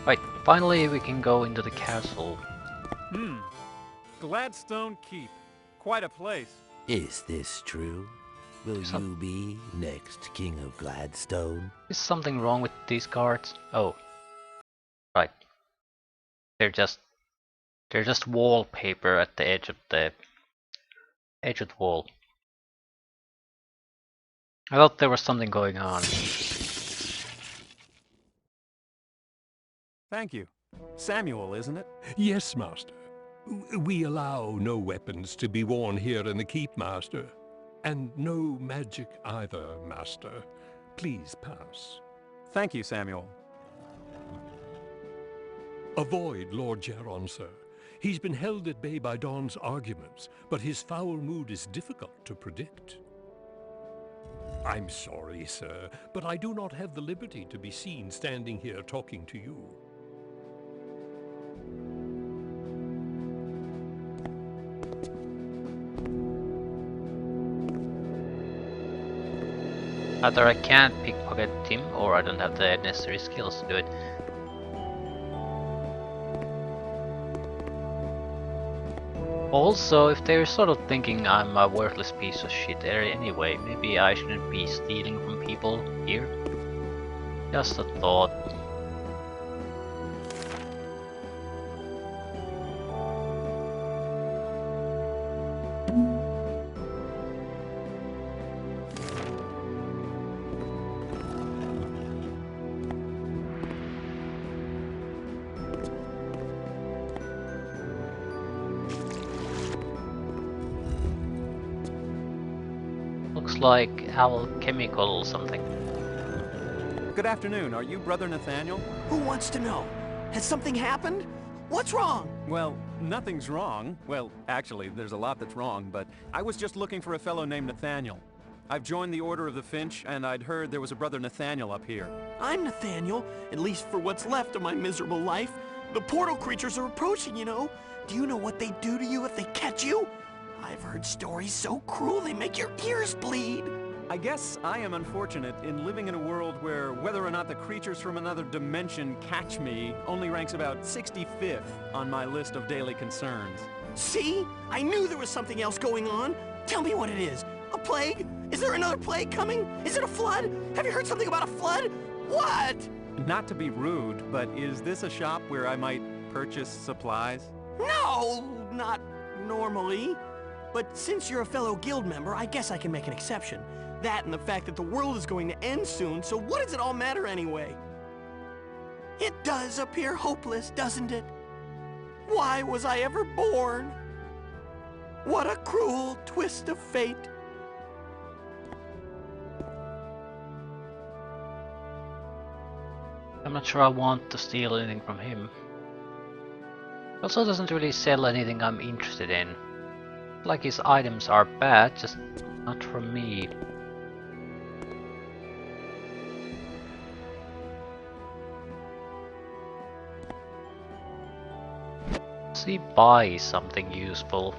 Right, finally we can go into the castle. Gladstone Keep. Quite a place. Is this true? Will Some- you be next King of Gladstone? Is something wrong with these guards? Oh, right. They're just wallpaper at the edge of the wall. I thought there was something going on. Thank you. Samuel, isn't it? Yes, Master. We allow no weapons to be worn here in the keep, Master. And no magic either, Master. Please pass. Thank you, Samuel. Avoid Lord Geron, sir. He's been held at bay by Dawn's arguments, but his foul mood is difficult to predict. I'm sorry, sir, but I do not have the liberty to be seen standing here talking to you. Either I can't pickpocket him, or I don't have the necessary skills to do it. Also, if they're sort of thinking I'm a worthless piece of shit anyway, maybe I shouldn't be stealing from people here. Just a thought. Looks like alchemical something. Good afternoon. Are you Brother Nathaniel? Who wants to know? Has something happened? What's wrong? Well, nothing's wrong. Well, actually, there's a lot that's wrong, but I was just looking for a fellow named Nathaniel. I've joined the Order of the Finch, and I'd heard there was a Brother Nathaniel up here. I'm Nathaniel, at least for what's left of my miserable life. The portal creatures are approaching, you know. Do you know what they do to you if they catch you? I've heard stories so cruel they make your ears bleed. I guess I am unfortunate in living in a world where whether or not the creatures from another dimension catch me only ranks about 65th on my list of daily concerns. See? I knew there was something else going on. Tell me what it is. A plague? Is there another plague coming? Is it a flood? Have you heard something about a flood? What? Not to be rude, but is this a shop where I might purchase supplies? No, not normally. But since you're a fellow guild member, I guess I can make an exception. That and the fact that the world is going to end soon, so what does it all matter anyway? It does appear hopeless, doesn't it? Why was I ever born? What a cruel twist of fate. I'm not sure I want to steal anything from him. Also doesn't really sell anything I'm interested in. Like his items are bad, just not for me. Does he buy something useful?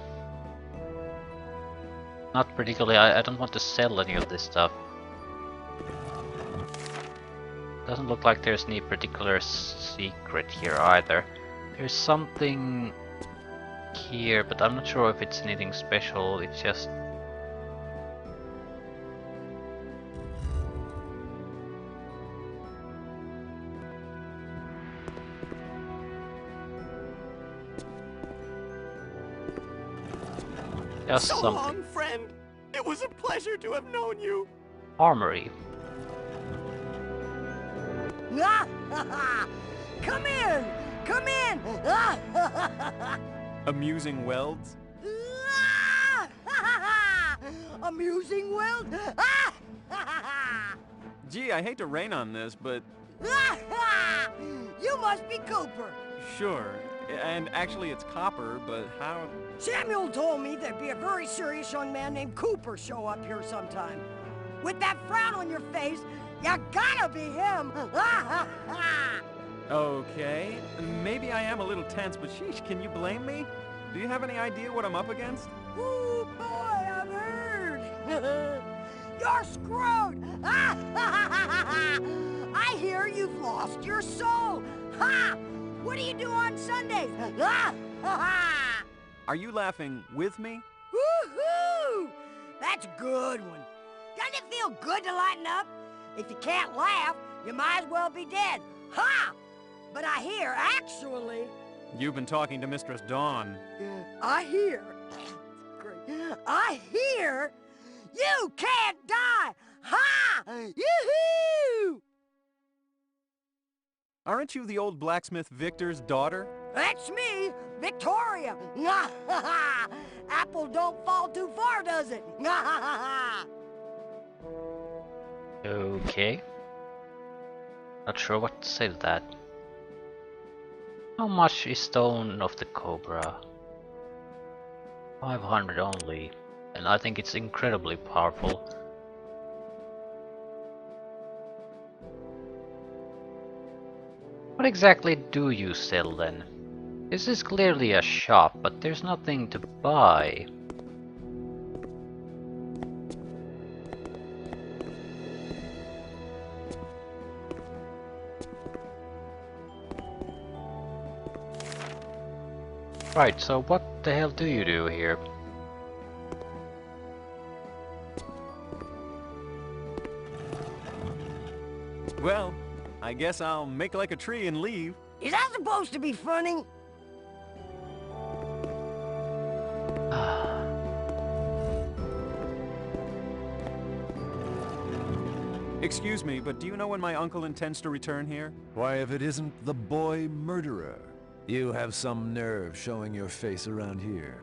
Not particularly, I don't want to sell any of this stuff. Doesn't look like there's any particular secret here either. There's something here, but I'm not sure if it's anything special, it's just... just So something. long, friend. It was a pleasure to have known you. Armory. Come in! Come in! Amusing welds? Amusing Weld? Gee, I hate to rain on this, but You must be Cooper. sure. And actually it's copper, but how... Samuel told me there'd be a very serious young man named Cooper show up here sometime. With that frown on your face, you gotta be him. Okay, maybe I am a little tense, but sheesh, can you blame me? Do you have any idea what I'm up against? Ooh, boy, I've heard. You're screwed. I hear you've lost your soul. Ha! What do you do on Sundays? Ha! Ha ha! Are you laughing with me? Woo-hoo! That's a good one. Doesn't it feel good to lighten up? If you can't laugh, you might as well be dead. Ha! But I hear, actually... You've been talking to Mistress Dawn. I hear... Great. I hear... You can't die! Ha! Yoo-hoo! Aren't you the old blacksmith Victor's daughter? That's me, Victoria! Apple don't fall too far, does it? Okay. Not sure what to say to that. How much is Stone of the Cobra? 500 only. And I think it's incredibly powerful. What exactly do you sell then? This is clearly a shop, but there's nothing to buy. Right, so what the hell do you do here? Well, I guess I'll make like a tree and leave. Is that supposed to be funny? Excuse me, but do you know when my uncle intends to return here? Why, if it isn't the boy murderer. You have some nerve showing your face around here.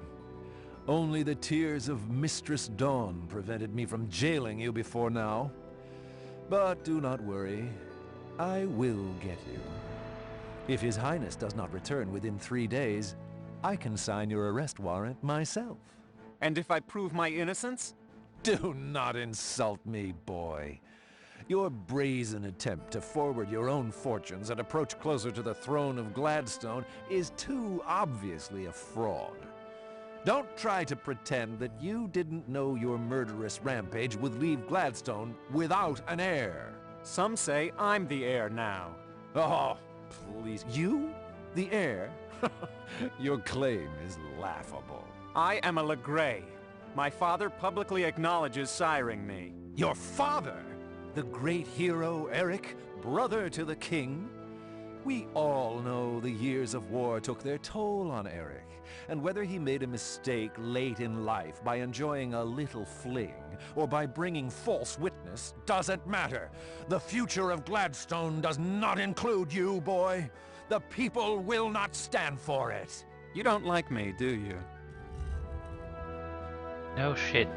Only the tears of Mistress Dawn prevented me from jailing you before now. But do not worry. I will get you. If His Highness does not return within 3 days, I can sign your arrest warrant myself. And if I prove my innocence? Do not insult me, boy. Your brazen attempt to forward your own fortunes and approach closer to the throne of Gladstone is too obviously a fraud. Don't try to pretend that you didn't know your murderous rampage would leave Gladstone without an heir. Some say I'm the heir now. Oh, please. You? The heir? Your claim is laughable. I am a Legree. My father publicly acknowledges siring me. Your father? The great hero Eric, brother to the king? We all know the years of war took their toll on Eric, and whether he made a mistake late in life by enjoying a little fling, or by bringing false witness, doesn't matter. The future of Gladstone does not include you, boy. The people will not stand for it. You don't like me, do you? No shit.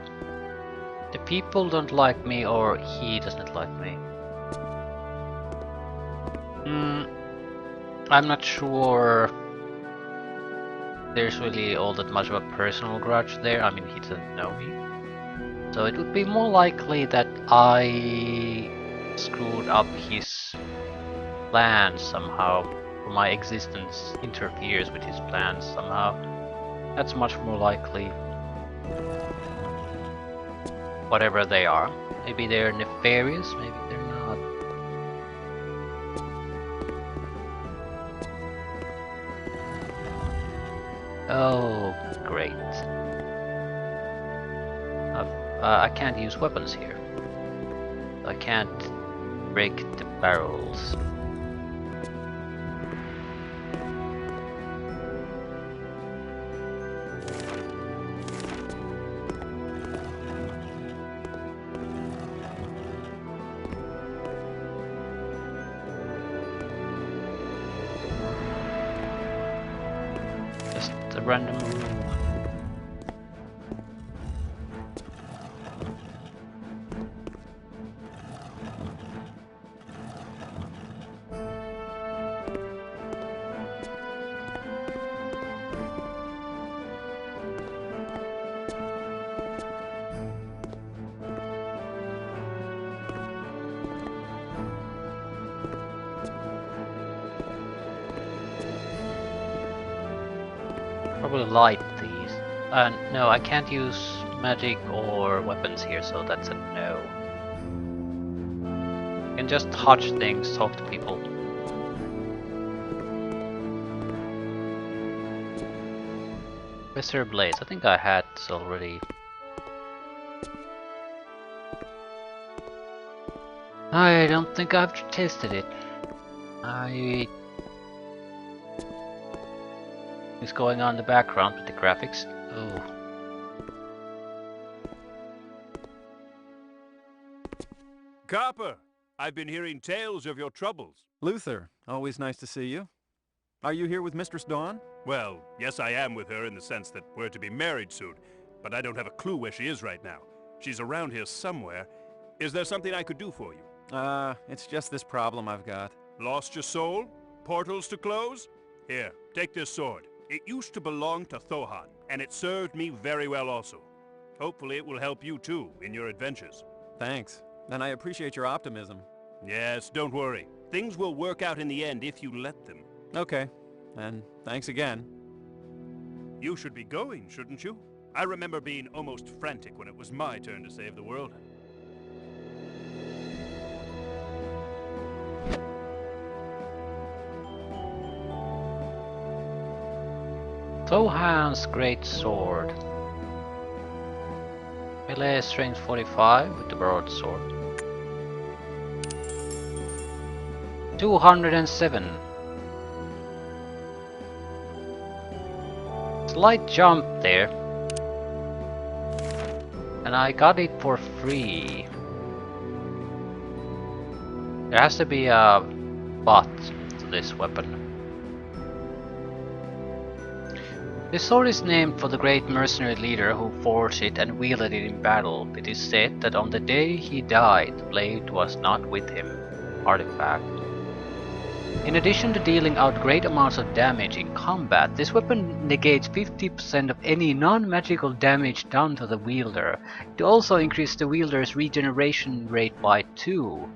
The people don't like me, or he doesn't like me. I'm not sure there's really all that much of a personal grudge there. I mean, he doesn't know me. So it would be more likely that I screwed up his plans somehow, or my existence interferes with his plans somehow. That's much more likely. Whatever they are. Maybe they're nefarious, maybe they're not. Oh, great. I can't use weapons here. I can't break the barrels. Just a random room. Probably light these. No, I can't use magic or weapons here, so that's a no. You can just touch things, talk to people. Wizard Blaze. I think I had this already. I don't think I've tested it. What's going on in the background with the graphics? Oh. Copper, I've been hearing tales of your troubles. Luther, always nice to see you. Are you here with Mistress Dawn? Well, yes, I am with her in the sense that we're to be married soon, but I don't have a clue where she is right now. She's around here somewhere. Is there something I could do for you? It's just this problem I've got. Lost your soul? Portals to close? Here, take this sword. It used to belong to Thohan, and it served me very well also. Hopefully it will help you too in your adventures. Thanks. And I appreciate your optimism. Yes, don't worry. Things will work out in the end if you let them. Okay. And thanks again. You should be going, shouldn't you? I remember being almost frantic when it was my turn to save the world. Thohan's Great Sword. Melee strength 45 with the broadsword. 207. Slight jump there. And I got it for free. There has to be a bot to this weapon. This sword is named for the great mercenary leader who forged it and wielded it in battle. It is said that on the day he died, the blade was not with him. Artifact. In addition to dealing out great amounts of damage in combat, this weapon negates 50% of any non-magical damage done to the wielder. It also increases the wielder's regeneration rate by 2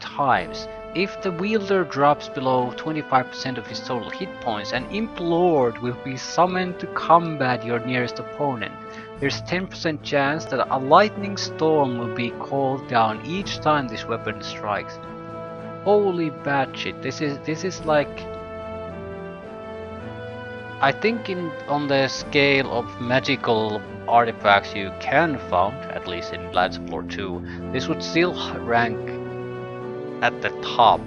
times. If the wielder drops below 25% of his total hit points, an Imp Lord will be summoned to combat your nearest opponent. There's 10% chance that a lightning storm will be called down each time this weapon strikes. Holy batshit! This is like, I think on the scale of magical artifacts you can found, at least in Lands of Lore 2, this would still rank at the top.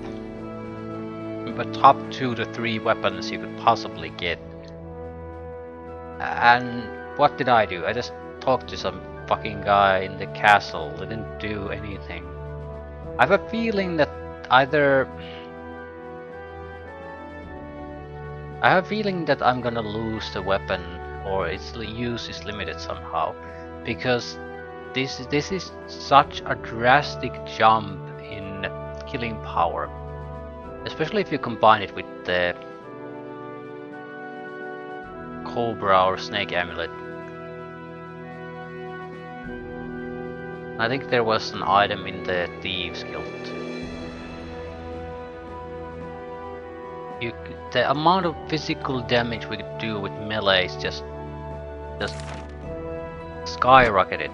But top 2 to 3 weapons you could possibly get. And what did I do? I just talked to some fucking guy in the castle, didn't do anything. I have a feeling that I'm gonna lose the weapon, or its use is limited somehow, because this is such a drastic jump in killing power, especially if you combine it with the Cobra or Snake Amulet. I think there was an item in the Thieves Guild. The amount of physical damage we could do with melee is just skyrocketed.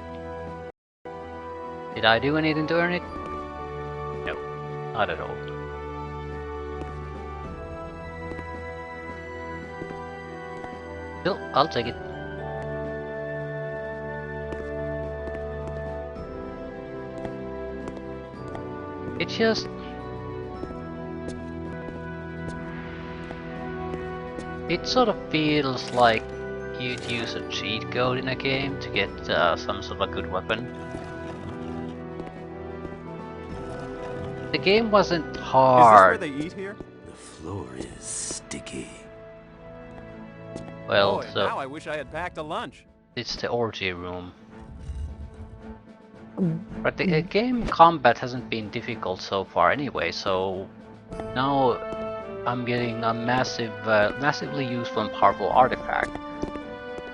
Did I do anything to earn it? No, not at all. Still, I'll take it. It just... It sort of feels like you'd use a cheat code in a game to get some sort of a good weapon. The game wasn't hard. Is this where they eat here? The floor is sticky. Well, Boy, so now I wish I had packed a lunch. it's the orgy room. But the game combat hasn't been difficult so far anyway, so now I'm getting a massively useful and powerful artifact.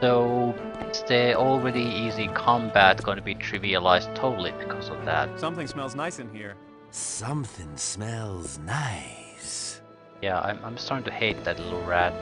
So is the already easy combat going to be trivialized totally because of that? Something smells nice in here. Something smells nice. Yeah, I'm starting to hate that little rat.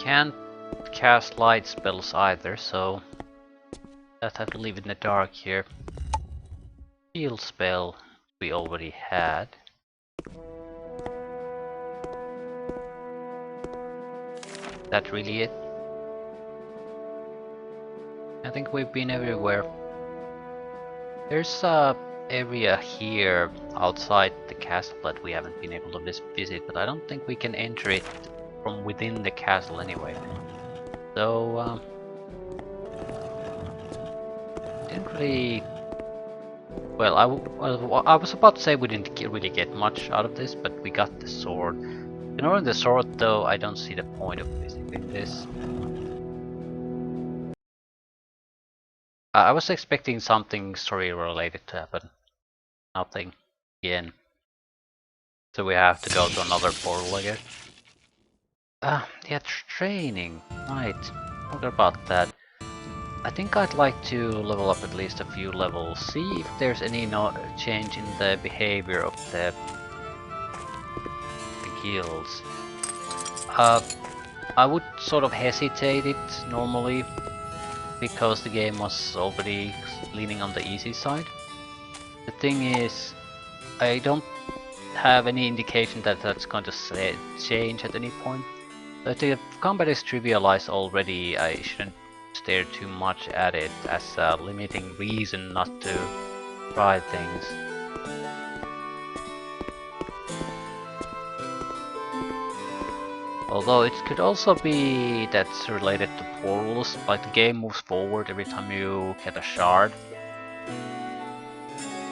can't cast light spells either, so that have to leave it in the dark here. Heal spell we already had. That really it? I think we've been everywhere. There's a area here outside the castle that we haven't been able to visit, but I don't think we can enter it from within the castle anyway. So didn't really. Well, I was about to say we didn't really get much out of this, but we got the sword. Ignoring the sword, though, I don't see the point of visiting this. I was expecting something story related to happen. Nothing. Again. So we have to go to another portal, I guess. Yeah, training. Right. What about that? I think I'd like to level up at least a few levels. See if there's any change in the behavior of the guilds. I would sort of hesitate it normally, because the game was already leaning on the easy side. The thing is, I don't have any indication that that's going to change at any point. So if the combat is trivialized already, I shouldn't stare too much at it as a limiting reason not to try things. Although it could also be that's related to portals, like the game moves forward every time you get a shard.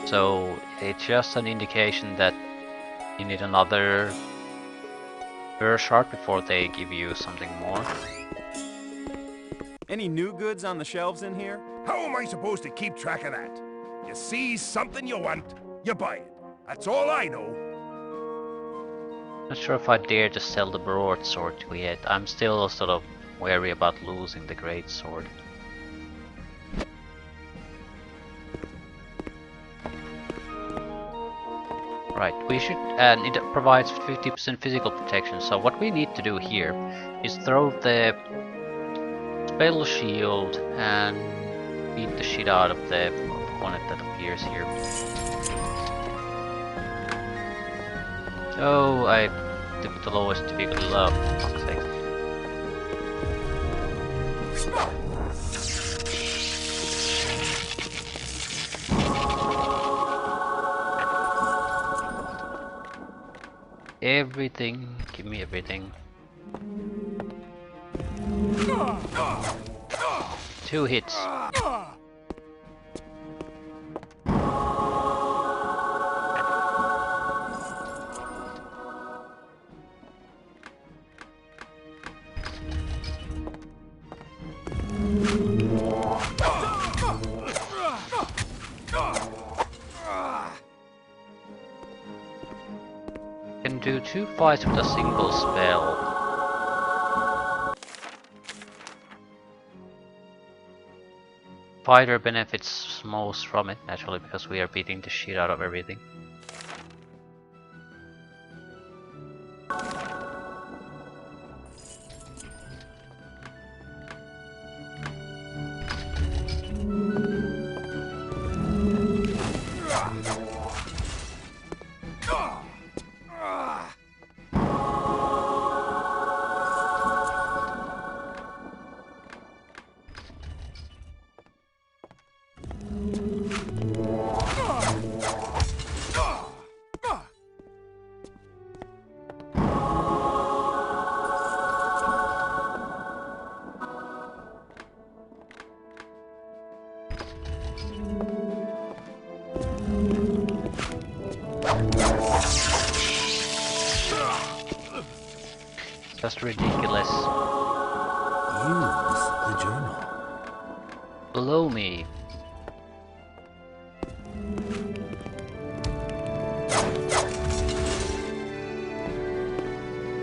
So it's just an indication that you need another shard before they give you something more. Any new goods on the shelves in here? How am I supposed to keep track of that? You see something you want, you buy it. That's all I know. Not sure if I dare to sell the broadsword yet. I'm still sort of wary about losing the greatsword. Right, we should, and it provides 50% physical protection, so what we need to do here is throw the spell shield and beat the shit out of the opponent that appears here. Oh, I took the lowest difficulty level, for fuck's sake. Everything, give me everything. 2 hits. Can do 2 fights with a single spell. Fighter benefits most from it, naturally, because we are beating the shit out of everything. Just ridiculous. Use the journal. Below me.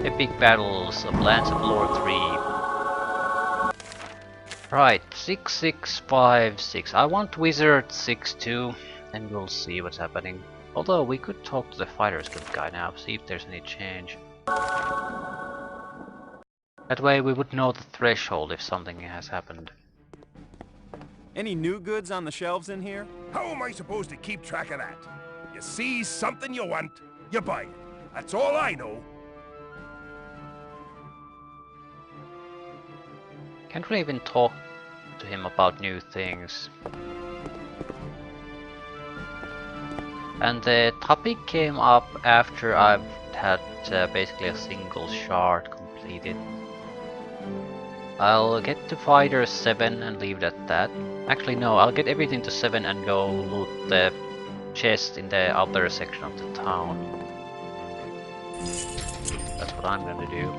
Epic battles of Lands of Lore 3. Right, 6656. I want Wizard 6-2, and we'll see what's happening. Although we could talk to the Fighters Guild guy now, see if there's any change. That way we would know the threshold if something has happened. Any new goods on the shelves in here? How am I supposed to keep track of that? You see something you want, you buy it. That's all I know. Can't really even talk to him about new things. And the topic came up after I've had basically a single shard completed. I'll get to fighter 7 and leave it at that. Actually no, I'll get everything to 7 and go loot the chest in the other section of the town. That's what I'm gonna do.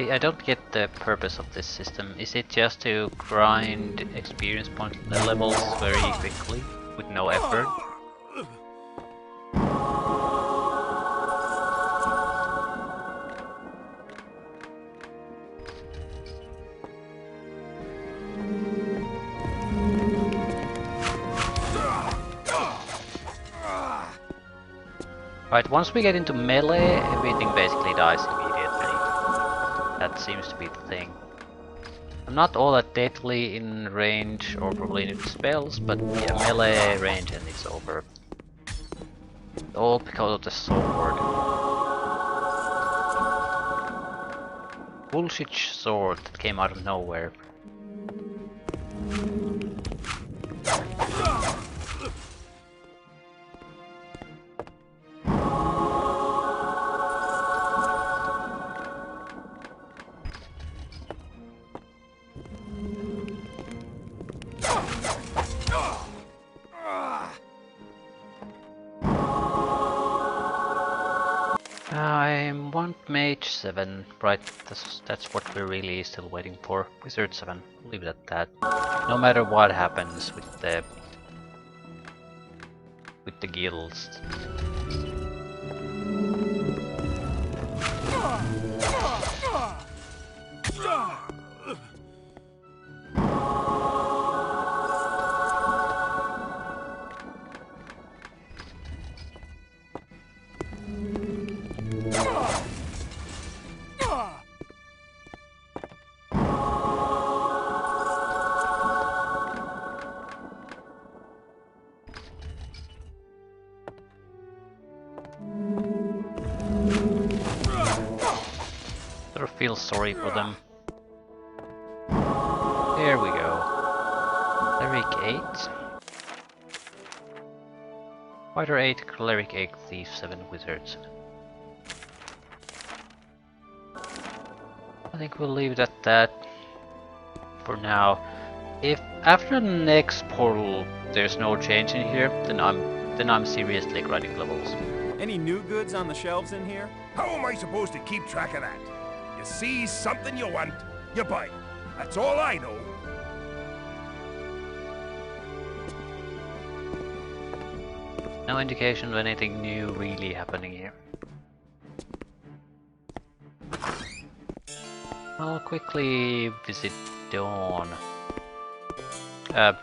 I don't get the purpose of this system. Is it just to grind experience point levels very quickly with no effort? Right, once we get into melee, everything basically dies immediately. That seems to be the thing. I'm not all that deadly in range or probably in spells, but yeah, melee range and it's over. All because of the sword. Bullshit sword that came out of nowhere. I want mage 7, right, that's what we're really still waiting for. Wizard 7, leave it at that. No matter what happens with the guilds. Sort of feel sorry for them. There we go. Cleric 8. Fighter 8, Cleric 8, Thief 7, Wizards. I think we'll leave it at that for now. If after the next portal there's no change in here, then I'm seriously grinding levels. Any new goods on the shelves in here? How am I supposed to keep track of that? You see something you want, you buy it. That's all I know. No indication of anything new really happening here. I'll quickly visit Dawn. I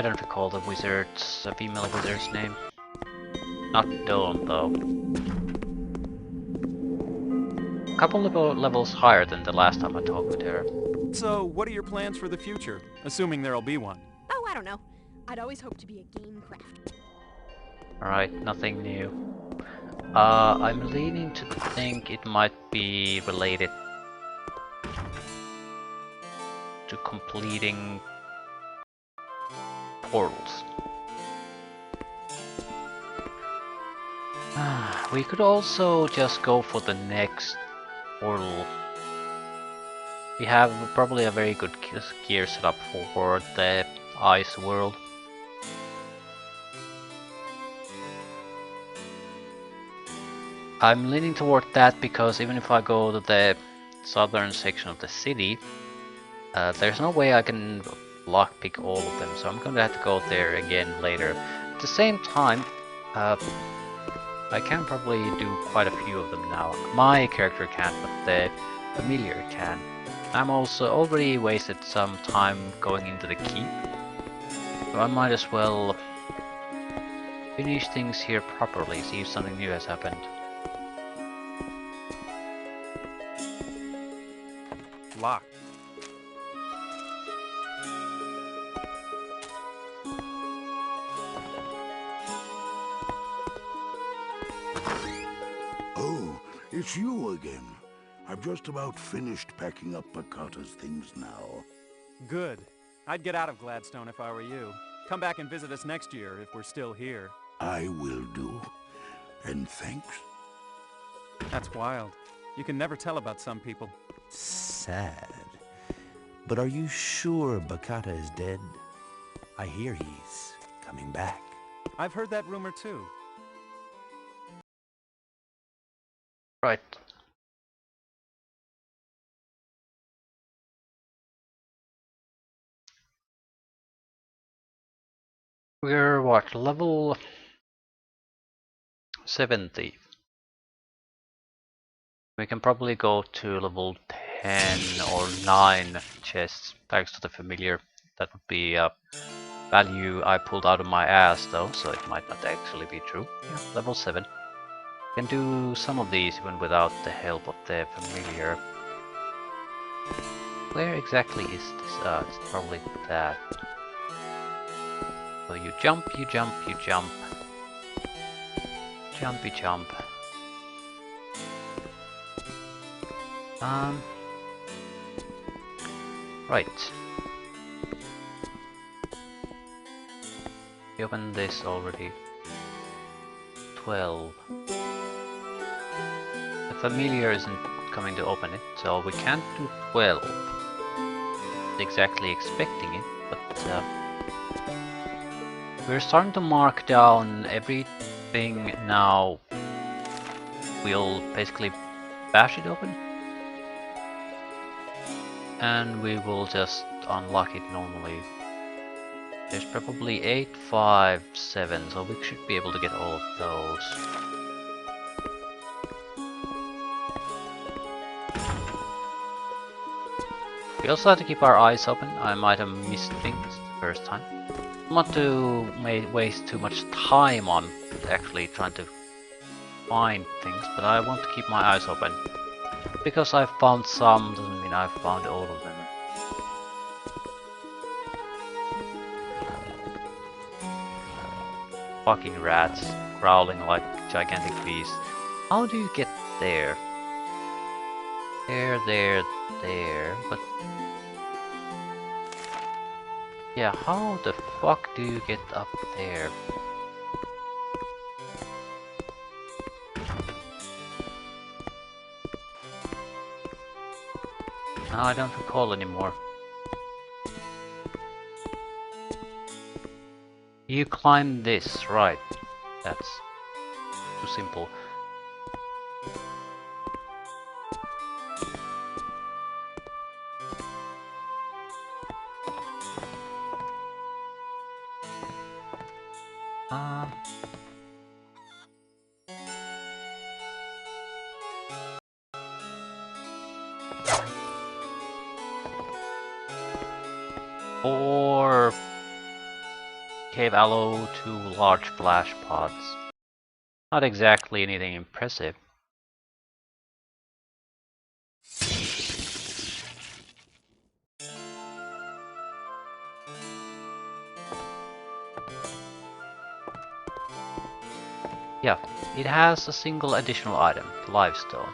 don't recall the female wizard's name. Not Dawn though. A couple of levels higher than the last time I talked with her. So, what are your plans for the future? Assuming there'll be one. Oh, I don't know. I'd always hoped to be a game crafter. Alright, nothing new. I'm leaning to think it might be related to completing portals. We could also just go for the next portal We have probably a very good gear setup for the ice world. I'm leaning toward that because even if I go to the southern section of the city, there's no way I can lockpick all of them, so I'm gonna have to go there again later. At the same time, I can probably do quite a few of them now. My character can't, but the familiar can. I'm also already wasted some time going into the keep, so I might as well finish things here properly, see if something new has happened. Locked. Oh, it's you again. I've just about finished packing up Bakata's things now. Good. I'd get out of Gladstone if I were you. Come back and visit us next year if we're still here. I will do. And thanks. That's wild. You can never tell about some people. Sad. But are you sure Bakata is dead? I hear he's coming back. I've heard that rumor too. Right. We're what, level 70? We can probably go to level 10 or 9 chests thanks to the familiar. That would be a value I pulled out of my ass though, so it might not actually be true. Yeah, level 7. Can do some of these even without the help of the familiar. Where exactly is this? It's probably that. So you jump, you jump, you jump. Jumpy jump. Right. We opened this already. 12. The familiar isn't coming to open it, so we can't do 12. Exactly expecting it, but we're starting to mark down everything now. We'll basically bash it open, and we will just unlock it normally. There's probably 8, 5, 7, so we should be able to get all of those. We also have to keep our eyes open. I might have missed things the first time. Not to waste too much time on actually trying to find things, but I want to keep my eyes open. Because I've found some doesn't mean I've found all of them. Fucking rats, growling like gigantic beasts. How do you get there? There, but... yeah, how the fuck do you get up there? No, I don't recall anymore. You climb this, right. That's too simple. Or cave aloe, 2 large flash pods. Not exactly anything impressive. Yeah, it has a single additional item, the Livestone.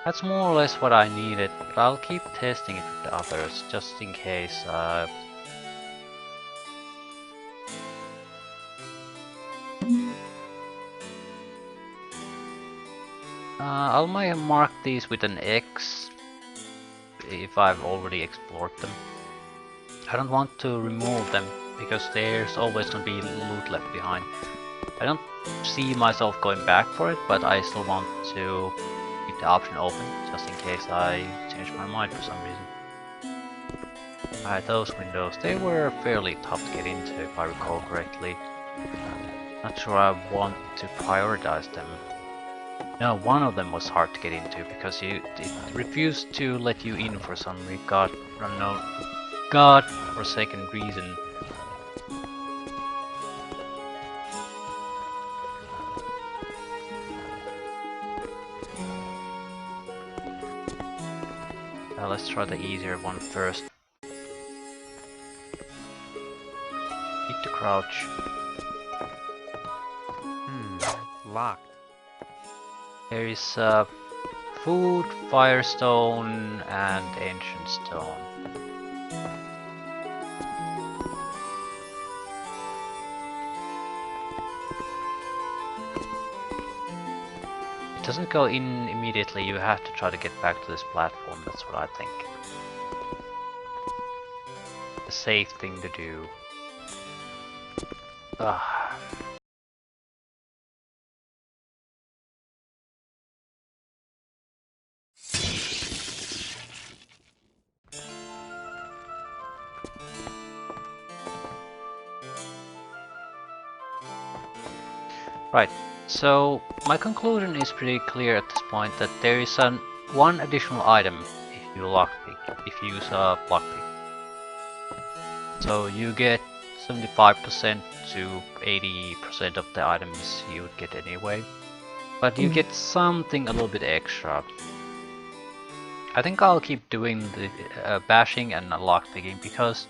That's more or less what I needed, but I'll keep testing it with the others, just in case. I'll mark these with an X if I've already explored them. I don't want to remove them because there's always gonna be loot left behind. I don't see myself going back for it, but I still want to keep the option open just in case I change my mind for some reason. Alright, those windows, they were fairly tough to get into if I recall correctly. Not sure I want to prioritize them. No, one of them was hard to get into because it refused to let you in for some god-forsaken reason. Let's try the easier one first. Need to crouch. Locked. There is food, firestone, and ancient stone. It doesn't go in immediately, you have to try to get back to this platform, that's what I think. The safe thing to do. Ugh. Right, so my conclusion is pretty clear at this point that there is one additional item if you use a lockpick. So you get 75% to 80% of the items you would get anyway. But you get something a little bit extra. I think I'll keep doing the bashing and lockpicking because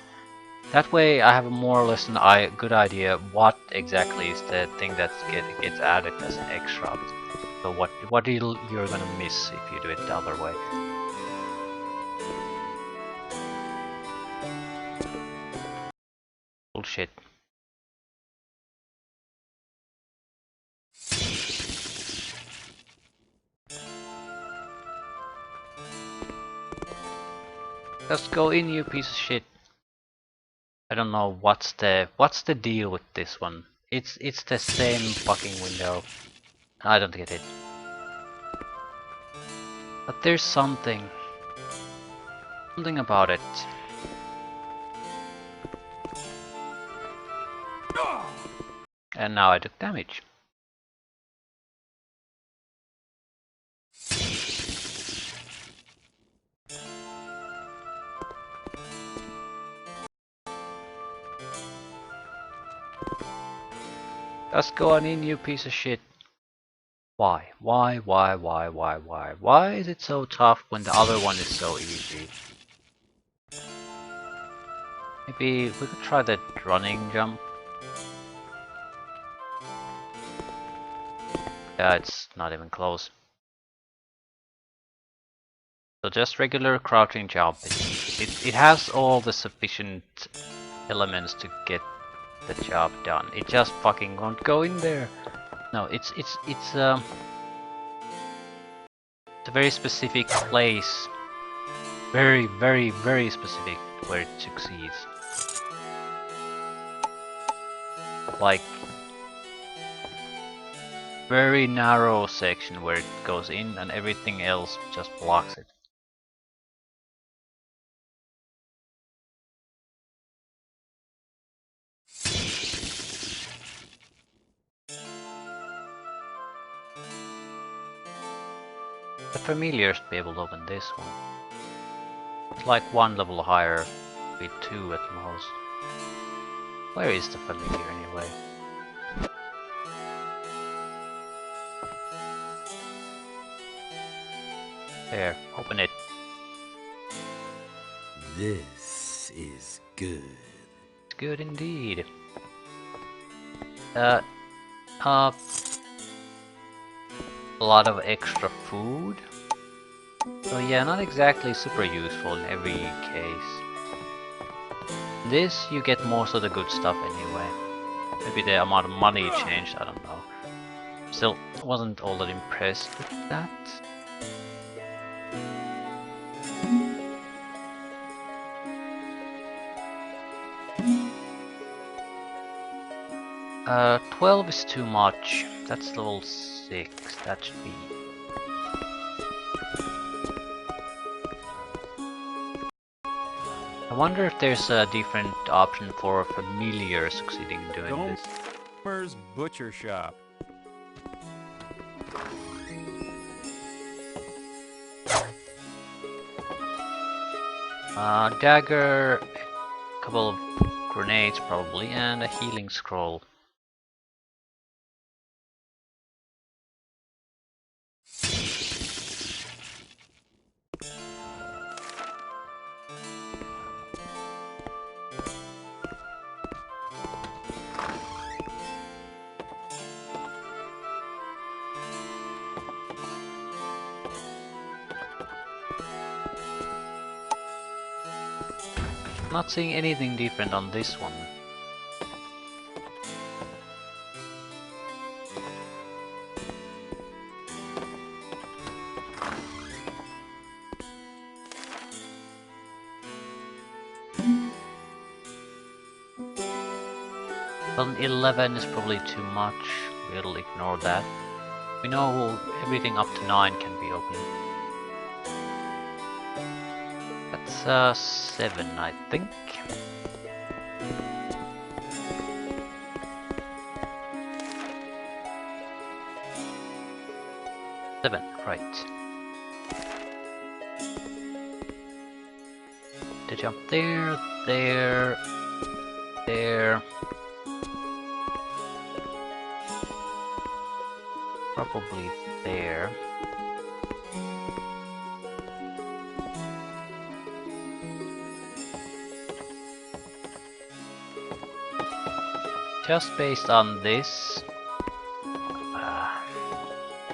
that way I have more or less a good idea what exactly is the thing that gets added as an extra. So what you're gonna miss if you do it the other way. Bullshit. Just go in, you piece of shit. I don't know what's the deal with this one. It's the same fucking window. I don't get it. But there's something about it. And now I took damage. Just go on in, you piece of shit. Why? Why is it so tough when the other one is so easy? Maybe we could try that running jump. Yeah, it's not even close. So just regular crouching jump. It has all the sufficient elements to get the job done. It just fucking won't go in there. No, it's a very specific place. Very specific where it succeeds. Like very narrow section where it goes in and everything else just blocks it. The familiars be able to open this one. It's like one level higher, be 2 at most. Where is the familiar anyway? There, open it. This is good. It's good indeed. A lot of extra food. So yeah, not exactly super useful in every case. This, you get most of the good stuff anyway. Maybe the amount of money changed, I don't know. Still, wasn't all that impressed with that. 12 is too much. That's level 6. That should be. I wonder if there's a different option for familiar succeeding in doing this. Gomer's Butcher Shop. Dagger, a couple of grenades probably, and a healing scroll. Not seeing anything different on this one. Well, 11 is probably too much. We'll ignore that. We know everything up to 9 can be opened. That's 7, I think. Seven, right. To jump there, there, there. Probably there. Just based on this,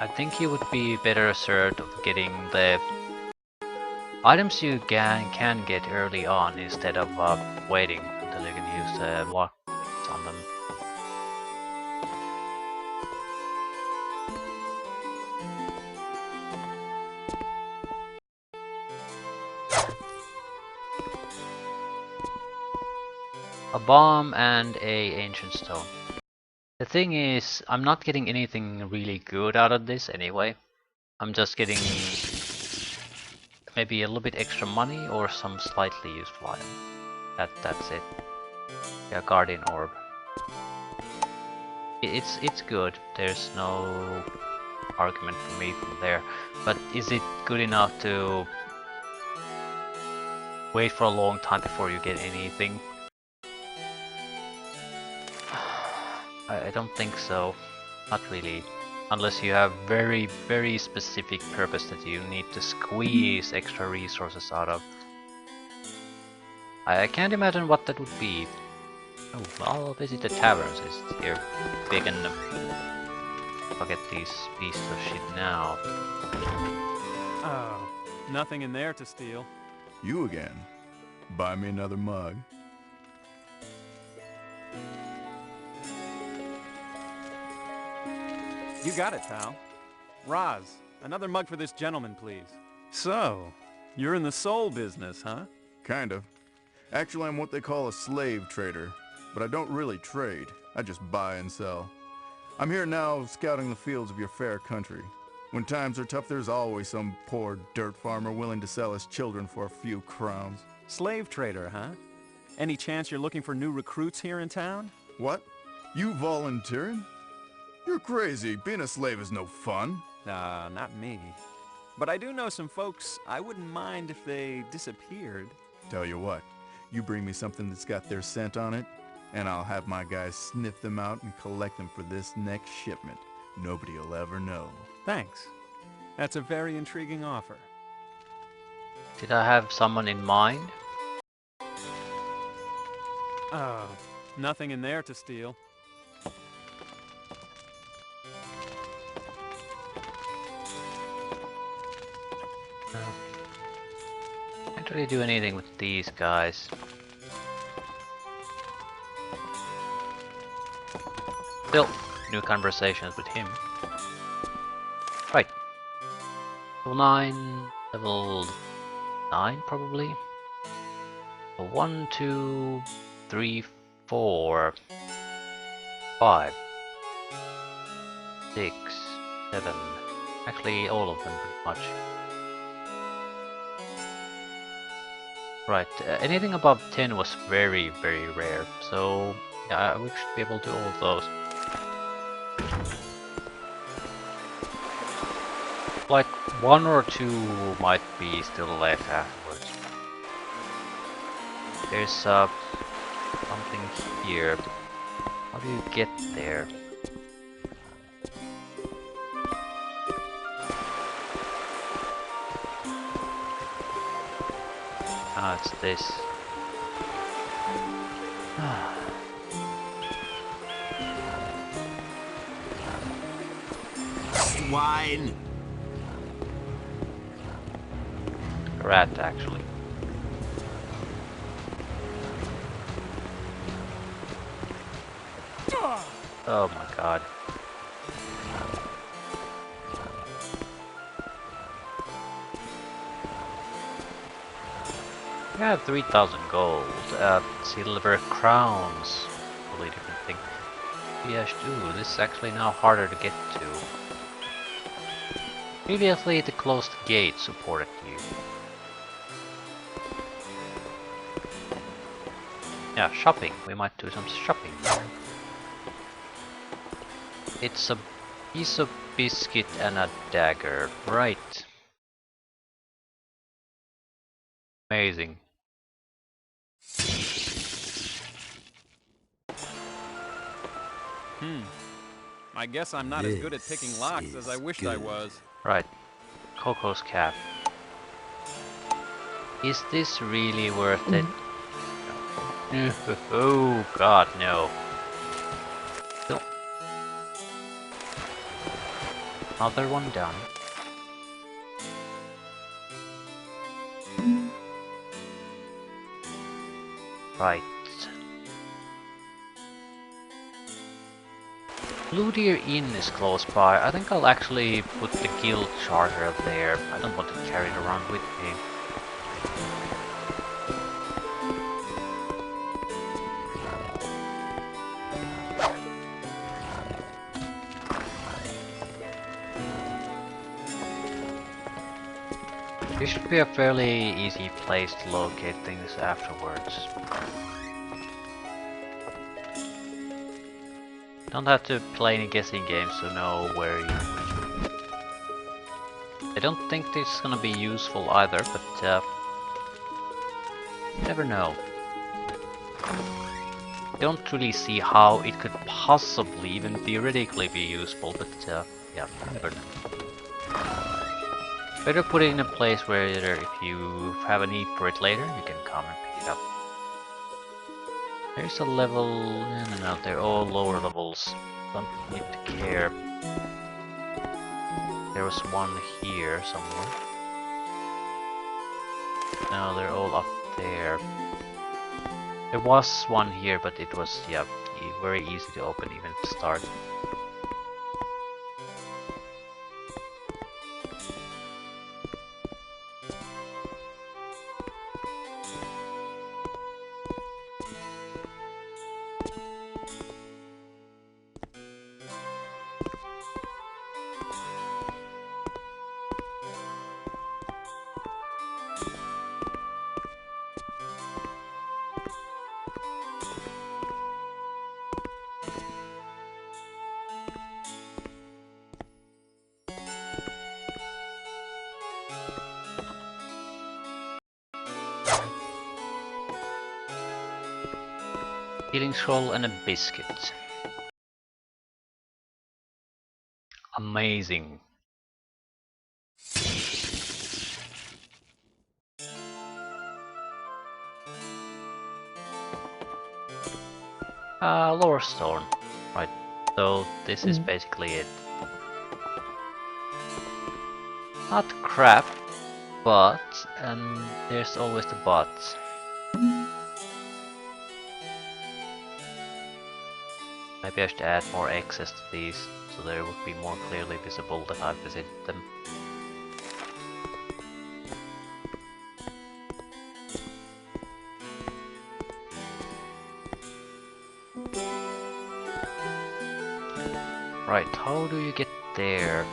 I think you would be better served of getting the items you can get early on instead of waiting until you can use the lock on them. A bomb and a ancient stone. The thing is, I'm not getting anything really good out of this anyway. I'm just getting maybe a little bit extra money or some slightly useful item. That's it. Yeah, Guardian Orb. It's good. There's no argument for me from there. But is it good enough to wait for a long time before you get anything? I don't think so. Not really. Unless you have very specific purpose that you need to squeeze extra resources out of. I can't imagine what that would be. Oh, I'll visit the taverns. They're big enough. I'll get these pieces of shit now. Oh, nothing in there to steal. You again? Buy me another mug. You got it, pal. Roz, another mug for this gentleman, please. So, you're in the soul business, huh? Kind of. Actually, I'm what they call a slave trader, but I don't really trade. I just buy and sell. I'm here now scouting the fields of your fair country. When times are tough, there's always some poor dirt farmer willing to sell his children for a few crowns. Slave trader, huh? Any chance you're looking for new recruits here in town? What? You volunteering? You're crazy. Being a slave is no fun. Nah, not me. But I do know some folks I wouldn't mind if they disappeared. Tell you what, you bring me something that's got their scent on it, and I'll have my guys sniff them out and collect them for this next shipment. Nobody'll ever know. Thanks. That's a very intriguing offer. Did I have someone in mind? Oh, nothing in there to steal. Can't really do anything with these guys. Still, new conversations with him. level 9 probably. So 1, 2, 3, 4, 5, 6, 7. Actually, all of them pretty much. Right, anything above 10 was very, very rare. So yeah, we should be able to do all of those. Like 1 or 2 might be still left afterwards. There's something here. How do you get there? Ah, it's this. Swine! Rat, actually. Oh my god. We have 3,000 gold. Silver crowns. Totally different thing. Yes, ooh, this is actually now harder to get to. Previously, the closed gate supported you. Yeah, shopping. We might do some shopping. It's a piece of biscuit and a dagger. Right. Amazing. I guess I'm not as good at picking locks as I wished I was. Right. Coco's cap. Is this really worth it? No. Oh god, no. No. Another one down. Right. Blue Deer Inn is close by. I think I'll actually put the guild charter up there. I don't want to carry it around with me. This should be a fairly easy place to locate things afterwards. Don't have to play any guessing games to know where you... I don't think this is gonna be useful either, but you never know. Don't really see how it could possibly, even theoretically, be useful, but yeah, you never know. Better put it in a place where if you have a need for it later, you can come and pick it up. There's a level... no, they're all lower levels. Don't need to care. There was one here somewhere. No, they're all up there. There was one here, but it was, yeah, very easy to open even to start. Healing scroll and a biscuit. Amazing. Lower stone. Right. So this is basically it. Not crap, but, and there's always the but. Maybe I should add more access to these, so they would be more clearly visible that I've visited them. Right, how do you get there?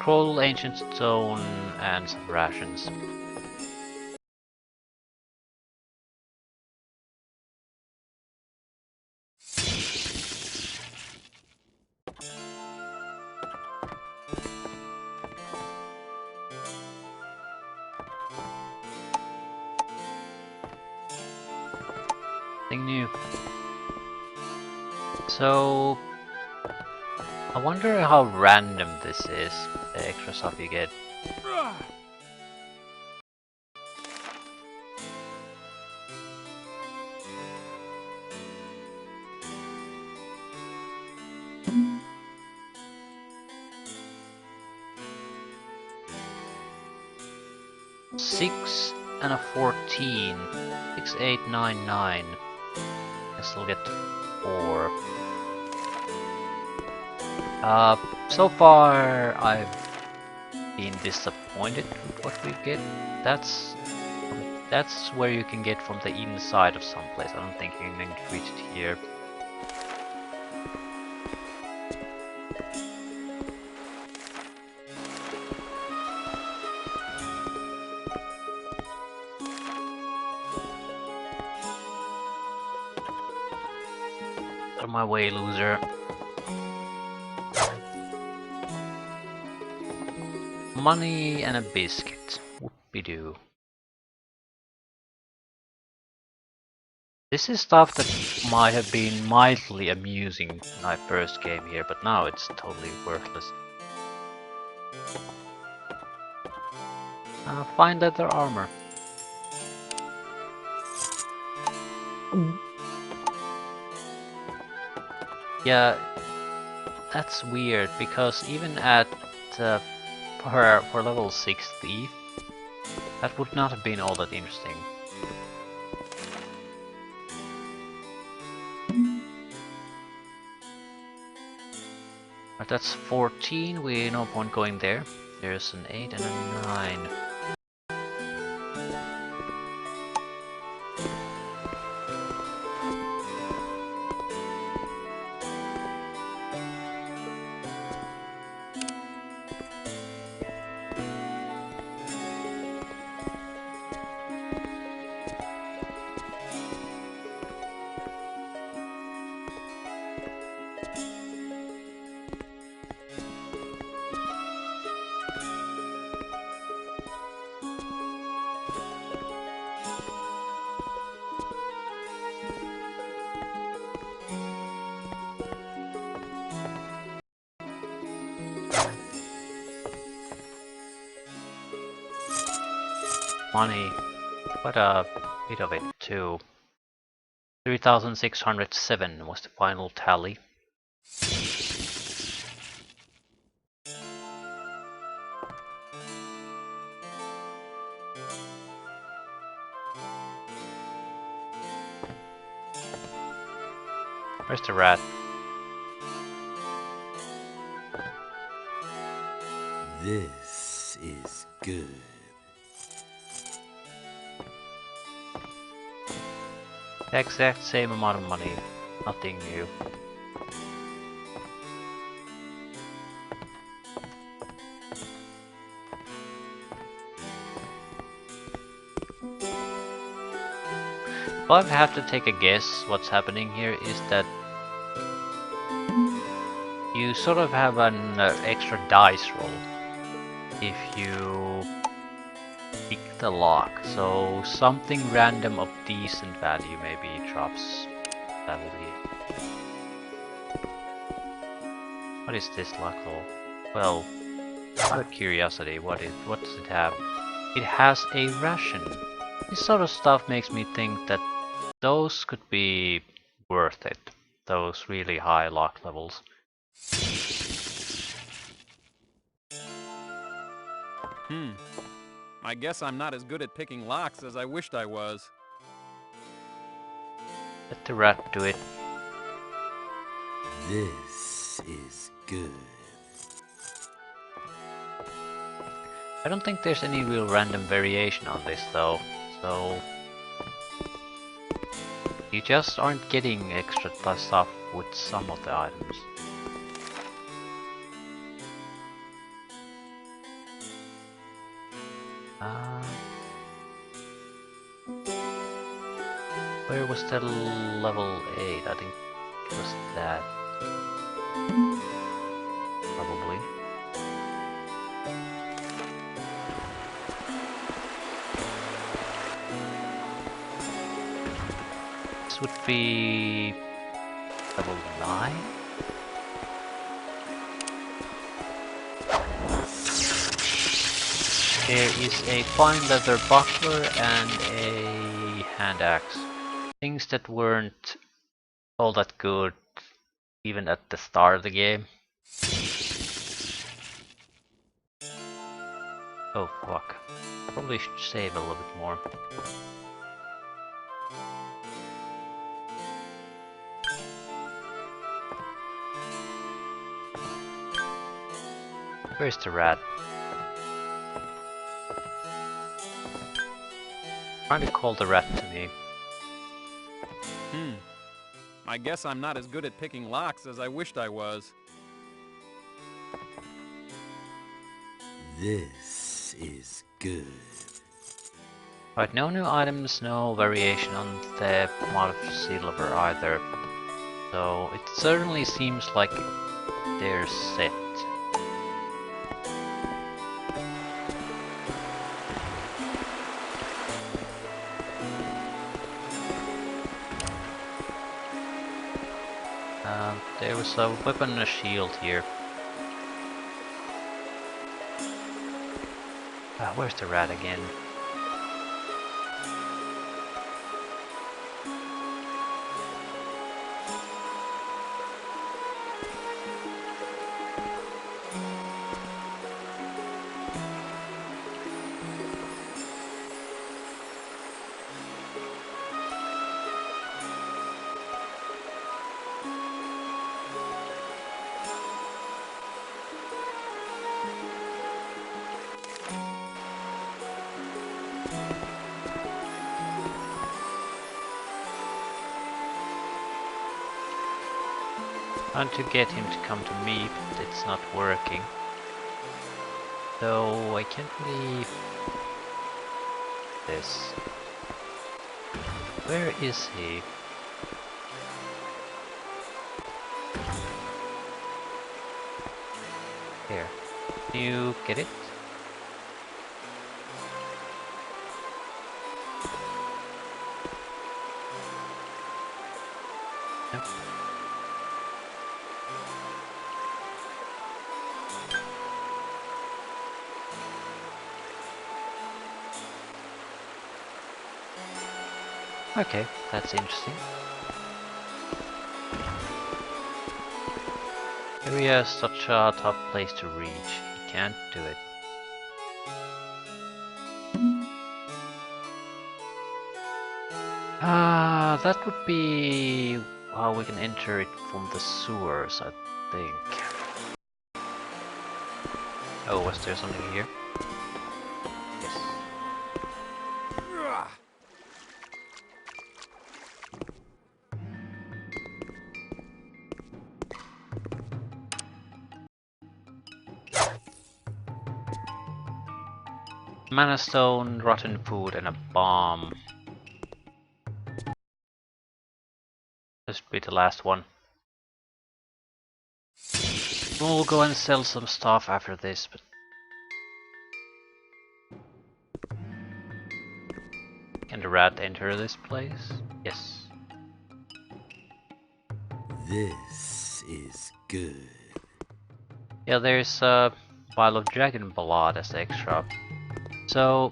Scroll, ancient stone, and some rations. Nothing new. So, I wonder how random this is, the extra stuff you get. Six and a 14. 6, 8, 9, 9. I still get 4. So far I've been disappointed with what we get. That's where you can get from the inside of some place. I don't think you can reach it here. Out of my way, loser. Money and a biscuit. Whoopie-doo. This is stuff that might have been mildly amusing when I first came here, but now it's totally worthless. Fine leather armor. Yeah, that's weird, because even at for level 6 thief, that would not have been all that interesting. But that's 14, we no point going there. There's an 8 and a 9. Money, quite a bit of it too. 3,607 was the final tally. Where's the rat? This is good. The exact same amount of money, nothing new. If I have to take a guess, what's happening here is that you sort of have an extra dice roll if you pick the lock, so something random of decent value maybe drops. That will be it. What is this lock roll? Well, out of curiosity, what does it have? It has a ration. This sort of stuff makes me think that those could be worth it. Those really high lock levels. I guess I'm not as good at picking locks as I wished I was. Let the rat do it. This is good. I don't think there's any real random variation on this though, so you just aren't getting extra stuff with some of the items. Where was the level 8? I think it was that. Probably. This would be level 9? There is a fine leather buckler and a hand axe. Things that weren't all that good even at the start of the game. Oh fuck. Probably should save a little bit more. Where's the rat? Trying to call the rat to me. I guess I'm not as good at picking locks as I wished I was. This is good. Right, no new items, no variation on the mod of silver either. So it certainly seems like they're set. There was a weapon and a shield here. Where's the rat again? Trying to get him to come to me, but it's not working. So I can't really... this. Where is he? Here. Can you get it? No. Okay, that's interesting. Area is such a tough place to reach. You can't do it. That would be how we can enter it from the sewers, I think. Oh, was there something here? Yes. Mana stone, rotten food, and a bomb. This will be the last one. We'll go and sell some stuff after this, but... Can the rat enter this place? Yes. This is good. Yeah, there's a vial of dragon blood as extra. So...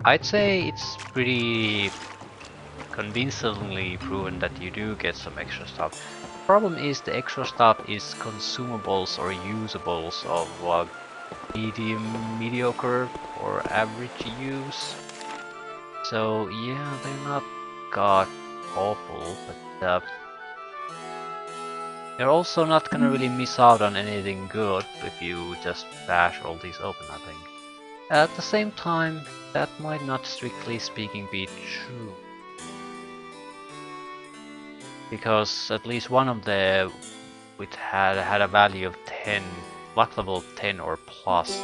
I'd say it's pretty convincingly proven that you do get some extra stuff. The problem is the extra stuff is consumables or usables of mediocre or average use. So yeah, they're not god awful, but you're also not gonna really miss out on anything good if you just bash all these open, I think. At the same time, that might not strictly speaking be true. Because at least one of the which had a value of 10, luck level 10 or plus,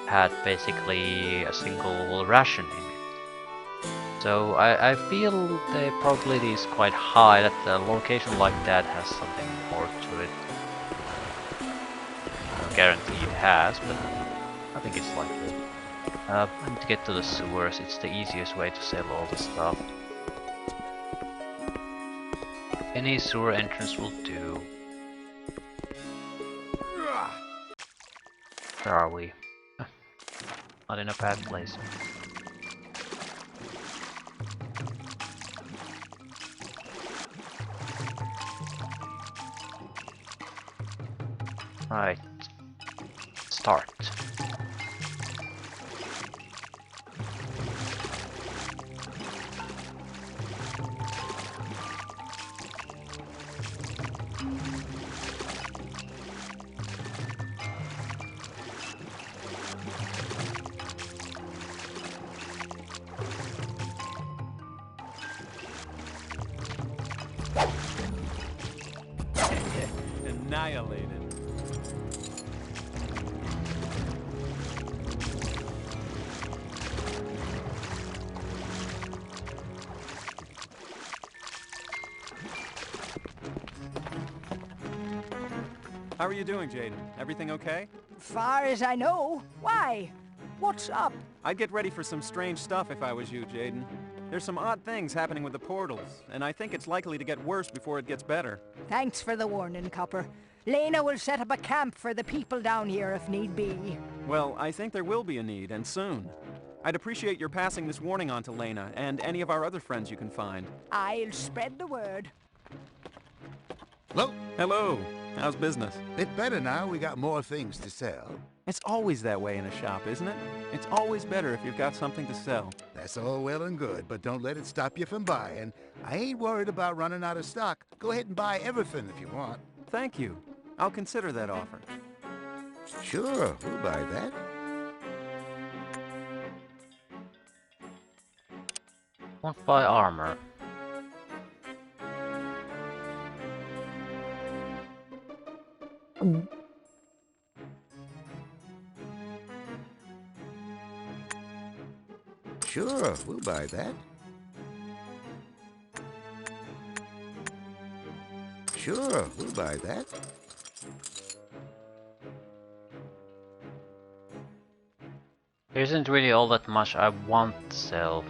had basically a single ration in it. So I feel the probability is quite high that a location like that has something more to it. I don't guarantee it has, but I think it's likely. I need to get to the sewers, it's the easiest way to sell all the stuff. Any sewer entrance will do. Where are we? Not in a bad place. Right. Start. Annihilated. How are you doing, Jaden? Everything okay? Far as I know. Why? What's up? I'd get ready for some strange stuff if I was you, Jaden. There's some odd things happening with the portals, and I think it's likely to get worse before it gets better. Thanks for the warning, Copper. Lena will set up a camp for the people down here if need be. Well, I think there will be a need, and soon. I'd appreciate your passing this warning on to Lena, and any of our other friends you can find. I'll spread the word. Hello? Hello. How's business? Bit better now. We got more things to sell. It's always that way in a shop, isn't it? It's always better if you've got something to sell. That's all well and good, but don't let it stop you from buying. I ain't worried about running out of stock. Go ahead and buy everything if you want. Thank you. I'll consider that offer. Sure, we'll buy that. Won't buy armor. Sure, we'll buy that. Sure, we'll buy that. There isn't really all that much I want to sell.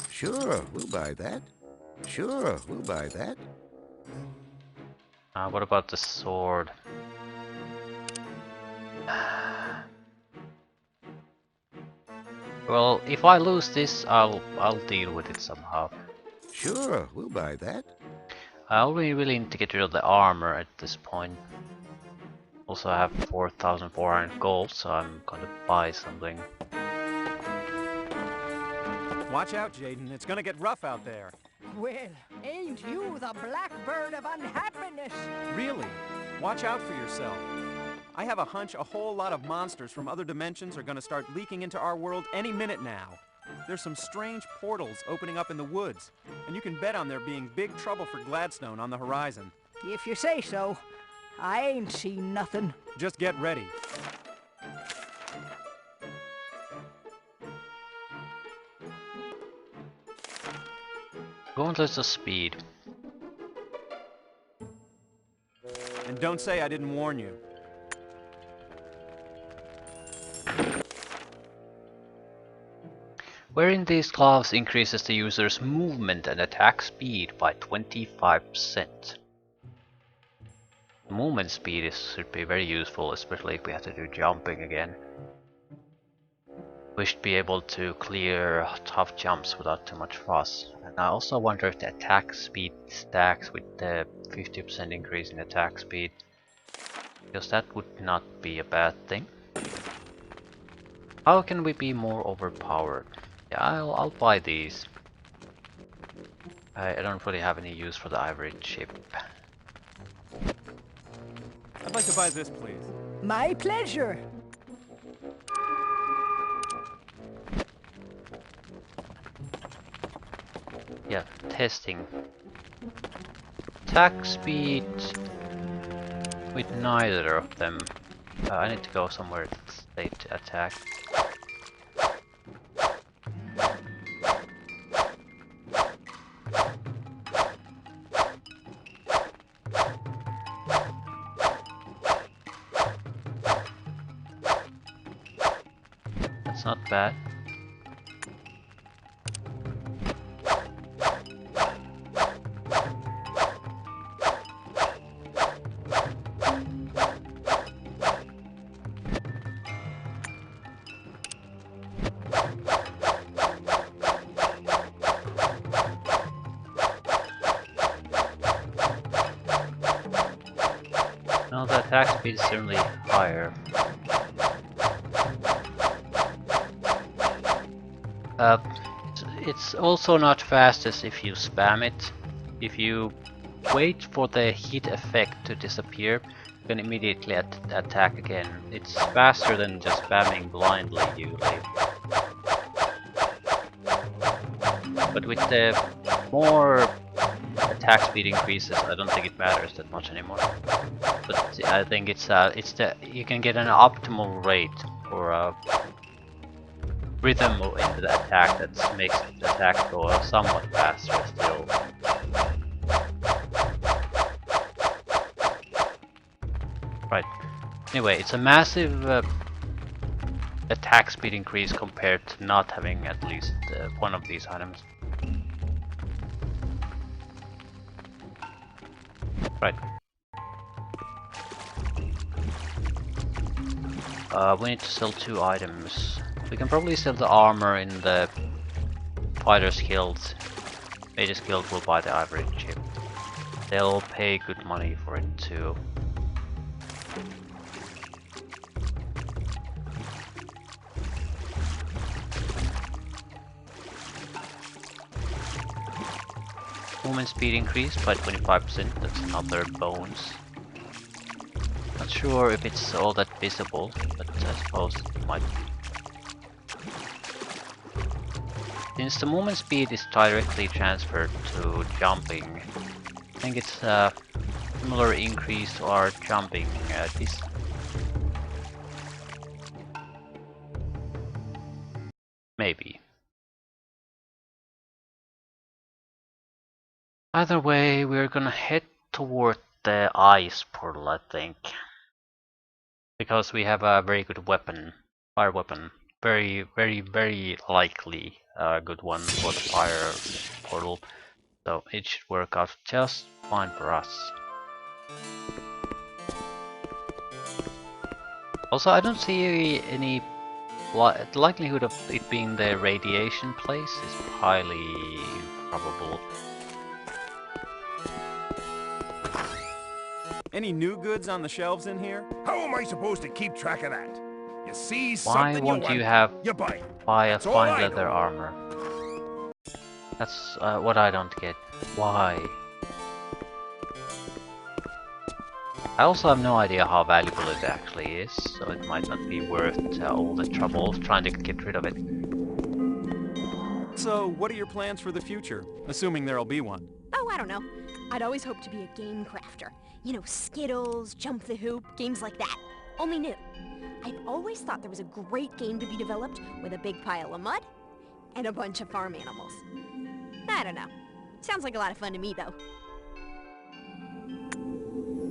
Sure, we'll buy that. Sure, we'll buy that. What about the sword? Well, if I lose this, I'll deal with it somehow. Sure, we'll buy that. I only really need to get rid of the armor at this point. Also, I have 4,400 gold, so I'm gonna buy something. Watch out, Jaden. It's gonna get rough out there. Well, ain't you the blackbird of unhappiness? Really? Watch out for yourself. I have a hunch a whole lot of monsters from other dimensions are gonna start leaking into our world any minute now. There's some strange portals opening up in the woods, and you can bet on there being big trouble for Gladstone on the horizon. If you say so. I ain't seen nothing. Just get ready. Gauntlets of speed. And don't say I didn't warn you. Wearing these gloves increases the user's movement and attack speed by 25%. Movement speed should be very useful, especially if we have to do jumping again. We should be able to clear tough jumps without too much fuss. And I also wonder if the attack speed stacks with the 50% increase in attack speed, because that would not be a bad thing. How can we be more overpowered? Yeah, I'll buy these. I don't really have any use for the ivory chip. I'd like to buy this, please. My pleasure. Yeah, testing. Attack speed with neither of them. I need to go somewhere to state attack. That's not bad. No, the attack speed is certainly higher. It's also not fastest if you spam it. If you wait for the heat effect to disappear, you can immediately attack again. It's faster than just spamming blindly usually. But with the more attack speed increases, I don't think it matters that much anymore. But I think it's the you can get an optimal rate or a rhythm into the attack that makes the attack go somewhat faster still. Right. Anyway, it's a massive attack speed increase compared to not having at least one of these items. Right. We need to sell 2 items. We can probably sell the armor in the Fighter's Guild. Mage's Guild will buy the ivory chip. They'll pay good money for it too. Movement speed increased by 25%, that's another bonus. Not sure if it's all that visible, but I suppose it might be. Since the movement speed is directly transferred to jumping, I think it's a similar increase to our jumping. This maybe. Either way, we're gonna head toward the ice portal, I think, because we have a very good weapon, fire weapon. Very likely a good one for the fire portal, so it should work out just fine for us. Also, I don't see any the likelihood of it being the radiation place is highly improbable. Any new goods on the shelves in here? How am I supposed to keep track of that? You see Why something won't you you want, buy a That's all fine I leather know. armor? That's what I don't get. Why? I also have no idea how valuable it actually is, so it might not be worth all the trouble of trying to get rid of it. So, what are your plans for the future? Assuming there'll be one. Oh, I don't know. I'd always hoped to be a game crafter. You know, Skittles, Jump the Hoop, games like that. Only new. I've always thought there was a great game to be developed with a big pile of mud and a bunch of farm animals. I don't know. Sounds like a lot of fun to me, though.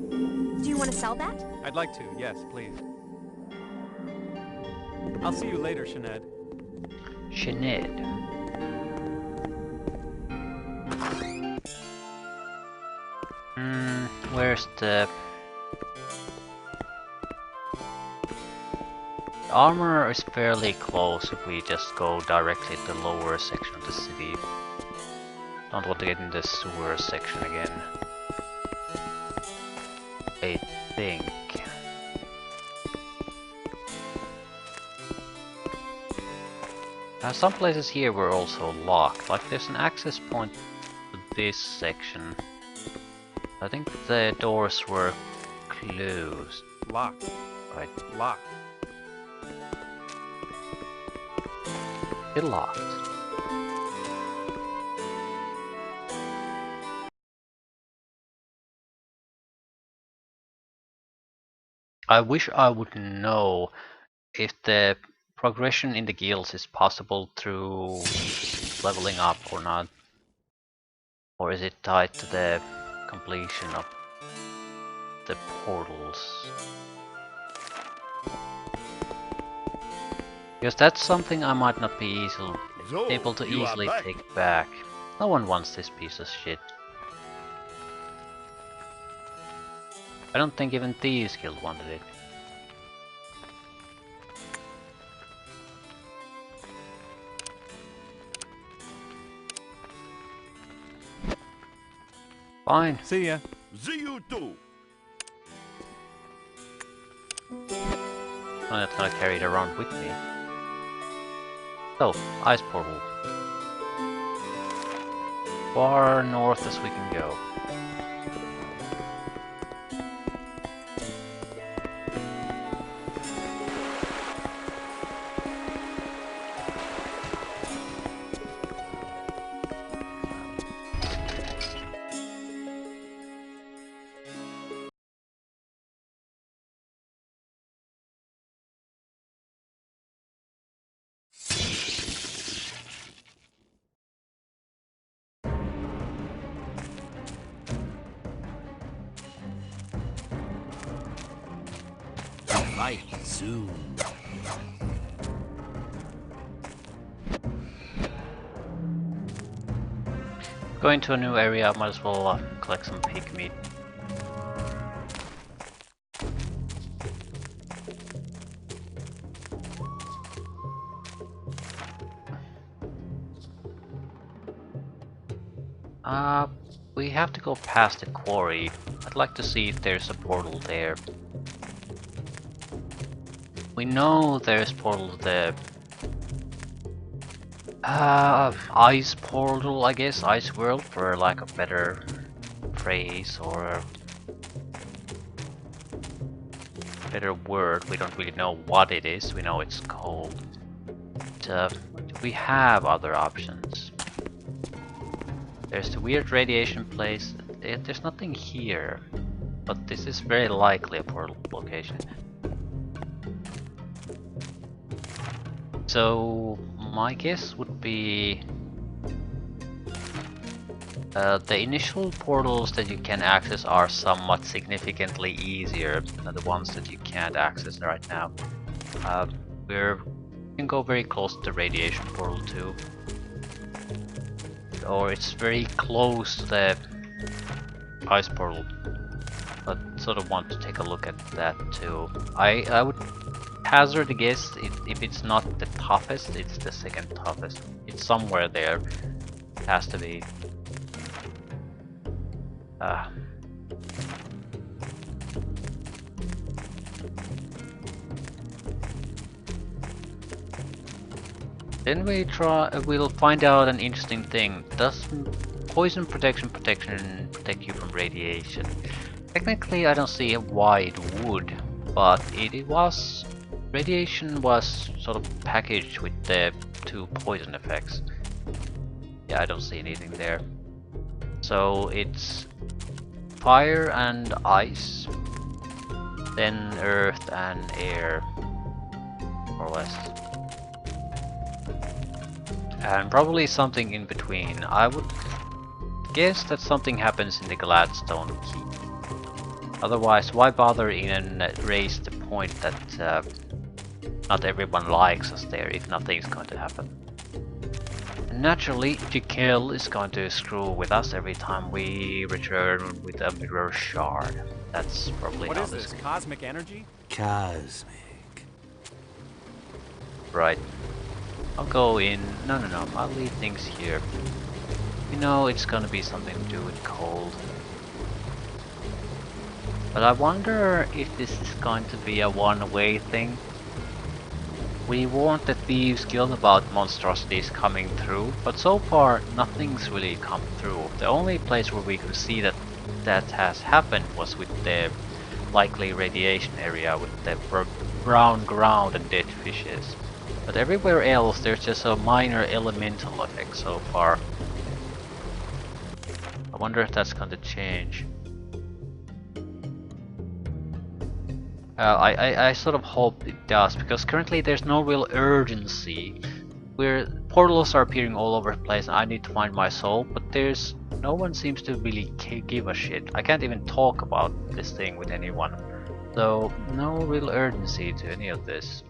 Do you want to sell that? I'd like to, yes, please. I'll see you later, Sinead. Sinead. Where's the... armor is fairly close if we just go directly to the lower section of the city. Don't want to get in the sewer section again. I think. Some places here were also locked, like there's an access point to this section. I think the doors were closed. Locked. Right. Locked. Still locked. I wish I would know if the progression in the guilds is possible through leveling up or not. Or is it tied to the completion of the portals? Because that's something I might not be able to easily take back. No one wants this piece of shit. I don't think even Thieves Guild wanted it. Fine. See ya. See you too. I'm not gonna carry it around with me. So, ice portal. Far north as we can go. Right, soon. Going to a new area, might as well collect some pig meat. We have to go past the quarry. I'd like to see if there's a portal there. We know there's portal to the ice portal, I guess, ice world, for lack of better phrase or better word. We don't really know what it is. We know it's cold. But, we have other options. There's the weird radiation place. There's nothing here, but this is very likely a portal location. So my guess would be the initial portals that you can access are somewhat significantly easier than the ones that you can't access right now. We can go very close to the radiation portal too. Or it's very close to the ice portal. But sort of want to take a look at that too. I would hazard a guess, if it's not the toughest, it's the second toughest. It's somewhere there. It has to be. Then we'll find out an interesting thing. Does poison protection protect you from radiation? Technically I don't see why it would, but radiation was sort of packaged with the 2 poison effects. Yeah, I don't see anything there. So it's fire and ice, then earth and air, more or less. And probably something in between. I would guess that something happens in the Gladstone key. Otherwise, why bother even raise the point that not everyone likes us there if nothing's going to happen? And naturally, Jekyll is going to screw with us every time we return with a mirror shard. That's probably What how is this, cosmic energy? Cosmic. right. I'll go in. No, I'll leave things here. You know, it's gonna be something to do with cold. But I wonder if this is going to be a one-way thing. We warned the Thieves Guild about monstrosities coming through, but so far nothing's really come through. The only place where we could see that that has happened was with the likely radiation area with the brown ground and dead fishes. But everywhere else there's just a minor elemental effect so far. I wonder if that's going to change. I sort of hope it does, because currently there's no real urgency. Portals are appearing all over the place and I need to find my soul, but no one seems to really give a shit. I can't even talk about this thing with anyone. So no real urgency to any of this.